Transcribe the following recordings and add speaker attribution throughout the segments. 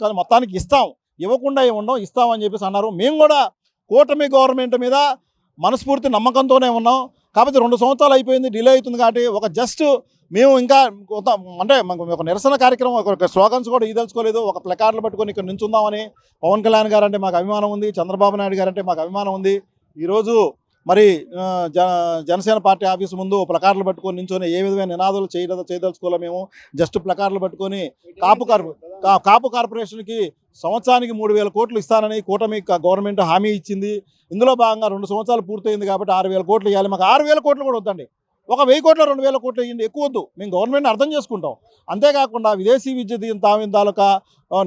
Speaker 1: కానీ మొత్తానికి ఇస్తాం, ఇవ్వకుండా ఏముండం, ఇస్తామని చెప్పేసి అన్నారు. మేము కూడా కూటమి గవర్నమెంట్ మీద మనస్ఫూర్తి నమ్మకంతోనే ఉన్నాం. కాకపోతే 2 సంవత్సరాలు అయిపోయింది, డిలే అవుతుంది కాబట్టి ఒక జస్ట్ మేము ఇంకా అంటే మాకు ఒక నిరసన కార్యక్రమం, ఒక స్లోగన్స్ కూడా ఇదలుచుకోలేదు. ఒక ప్లకార్డులు పట్టుకొని ఇక్కడ నించుందామని. పవన్ కళ్యాణ్ గారు అంటే మాకు అభిమానం ఉంది, చంద్రబాబు నాయుడు గారు అంటే మాకు అభిమానం ఉంది. ఈరోజు మరి జనసేన పార్టీ ఆఫీసు ముందు ప్లకార్డులు పట్టుకొని నించొని ఏ విధమైన నినాదాలు చేయదలుచుకోలే. మేము జస్ట్ ప్లకార్డులు పట్టుకొని కాపు కార్పొరేషన్కి సంవత్సరానికి 3,000 కోట్లు ఇస్తానని కూటమి గవర్నమెంట్ హామీ ఇచ్చింది. ఇందులో భాగంగా 2 సంవత్సరాలు పూర్తయింది కాబట్టి 6,000 కోట్లు ఇవ్వాలి. మాకు 6,000 కోట్లు కూడా వద్దండి, ఒక 1,000 కోట్లు 2,000 కోట్లు ఇవ్వండి, ఎక్కువ వద్దు. మేము గవర్నమెంట్ని అర్థం చేసుకుంటాం. అంతేకాకుండా విదేశీ విద్య తాలూకా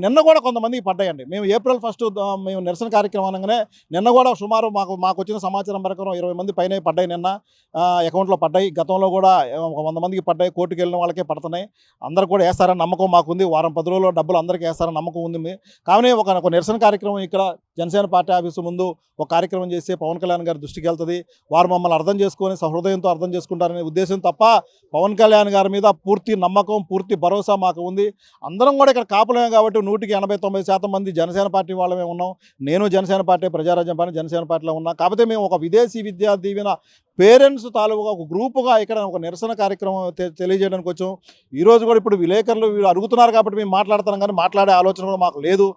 Speaker 1: నిన్న కూడా కొంతమందికి పడ్డాయండి. మేము April 1 మేము నిరసన కార్యక్రమం అనగానే నిన్న కూడా సుమారు మాకు వచ్చిన సమాచారం ప్రకారం 20 మంది పైన పడ్డాయి. నిన్న అకౌంట్లో పడ్డాయి. గతంలో కూడా 100 మందికి పడ్డాయి. కోర్టుకు వెళ్ళిన వాళ్ళకే పడుతున్నాయి. అందరూ కూడా వేస్తారని నమ్మకం మాకుంది. వారం 10 రోజుల్లో డబ్బులు అందరికీ వేస్తారని నమ్మకం ఉంది. కానీ ఒక నిరసన కార్యక్రమం ఇక్కడ జనసేన పార్టీ ఆఫీసు ముందు ఒక కార్యక్రమం చేసి పవన్ కళ్యాణ్ గారి దృష్టికి వెళ్తుంది. వారు మమ్మల్ని అర్థం చేసుకొని సహృదయంతో అర్థం చేసుకుంటారనే ఉద్దేశం తప్ప పవన్ కళ్యాణ్ గారి మీద పూర్తి నమ్మకం, పూర్తి భరోసా మాకు ఉంది. అందరం కూడా ఇక్కడ కాపులమే కాబట్టి 100కి 80-90% మంది జనసేన పార్టీ వాళ్ళమే ఉన్నాం. నేను జనసేన పార్టీ, ప్రజారాజ్యం పార్టీ జనసేన పార్టీలో ఉన్నా. కాకపోతే మేము ఒక విదేశీ విద్యా దీవెన పేరెంట్స్ తాలూకా ఒక గ్రూపుగా ఇక్కడ ఒక నిరసన కార్యక్రమం తెలియజేయడానికి వచ్చాం. ఈరోజు కూడా ఇప్పుడు విలేకరులు అడుగుతున్నారు కాబట్టి మేము మాట్లాడుతున్నాం, కానీ మాట్లాడే ఆలోచన కూడా మాకు లేదు.